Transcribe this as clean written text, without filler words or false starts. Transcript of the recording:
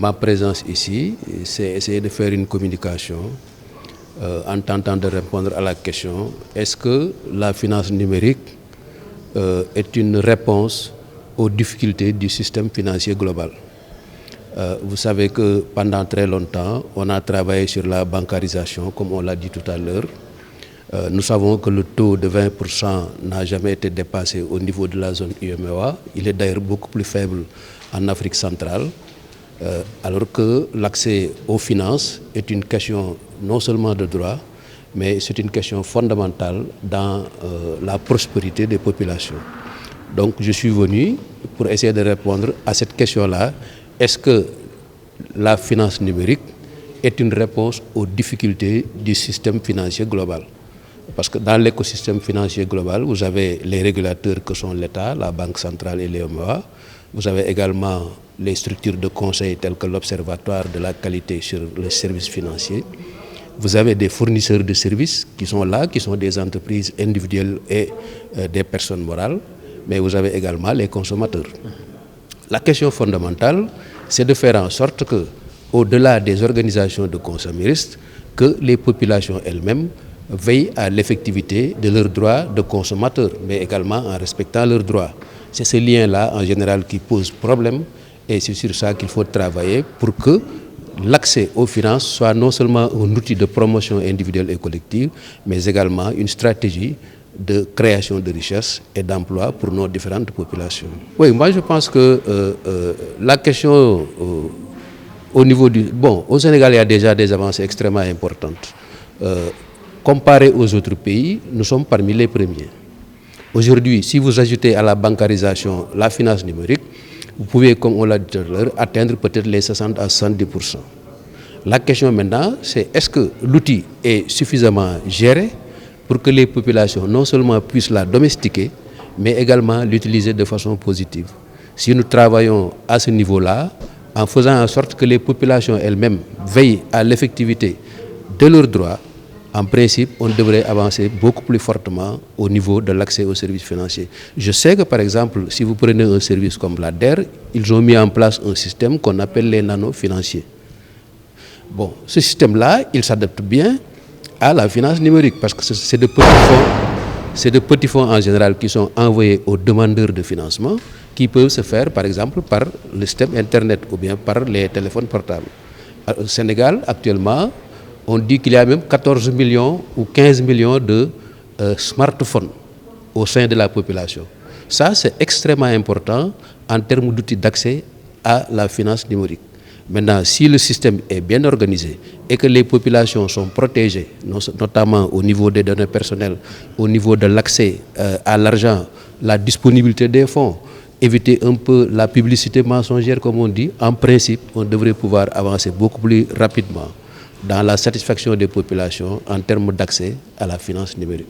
ma présence ici, c'est essayer de faire une communication en tentant de répondre à la question, est-ce que la finance numérique est une réponse aux difficultés du système financier global? Vous savez que pendant très longtemps, on a travaillé sur la bancarisation, comme on l'a dit tout à l'heure. Nous savons que le taux de 20% n'a jamais été dépassé au niveau de la zone UEMOA. Il est d'ailleurs beaucoup plus faible en Afrique centrale, alors que l'accès aux finances est une question non seulement de droit, mais c'est une question fondamentale dans la prospérité des populations. Donc je suis venu pour essayer de répondre à cette question-là. Est-ce que la finance numérique est une réponse aux difficultés du système financier global? Parce que dans l'écosystème financier global, vous avez les régulateurs que sont l'État, la Banque centrale et l'UEMOA. Vous avez également les structures de conseil telles que l'Observatoire de la qualité sur les services financiers. Vous avez des fournisseurs de services qui sont là, qui sont des entreprises individuelles et des personnes morales. Mais vous avez également les consommateurs. La question fondamentale, c'est de faire en sorte que, au-delà des organisations de consuméristes, que les populations elles-mêmes veillent à l'effectivité de leurs droits de consommateurs, mais également en respectant leurs droits. C'est ce lien-là, en général, qui pose problème, et c'est sur ça qu'il faut travailler pour que l'accès aux finances soit non seulement un outil de promotion individuelle et collective, mais également une stratégie de création de richesses et d'emplois pour nos différentes populations. Oui, moi je pense que la question au niveau du... Bon, au Sénégal, il y a déjà des avancées extrêmement importantes. Comparé aux autres pays, nous sommes parmi les premiers. Aujourd'hui, si vous ajoutez à la bancarisation la finance numérique, vous pouvez, comme on l'a dit tout à l'heure, atteindre peut-être les 60 à 70%. La question maintenant, c'est est-ce que l'outil est suffisamment géré pour que les populations non seulement puissent la domestiquer, mais également l'utiliser de façon positive. Si nous travaillons à ce niveau-là, en faisant en sorte que les populations elles-mêmes veillent à l'effectivité de leurs droits, en principe, on devrait avancer beaucoup plus fortement au niveau de l'accès aux services financiers. Je sais que, par exemple, si vous prenez un service comme la DER, ils ont mis en place un système qu'on appelle les nano-financiers. Bon, ce système-là, il s'adapte bien à la finance numérique parce que c'est de petits fonds en général qui sont envoyés aux demandeurs de financement qui peuvent se faire, par exemple, par le système Internet ou bien par les téléphones portables. Au Sénégal, actuellement, on dit qu'il y a même 14 millions ou 15 millions de smartphones au sein de la population. Ça, c'est extrêmement important en termes d'outils d'accès à la finance numérique. Maintenant, si le système est bien organisé et que les populations sont protégées, notamment au niveau des données personnelles, au niveau de l'accès à l'argent, la disponibilité des fonds, éviter un peu la publicité mensongère, comme on dit, en principe, on devrait pouvoir avancer beaucoup plus rapidement dans la satisfaction des populations en termes d'accès à la finance numérique.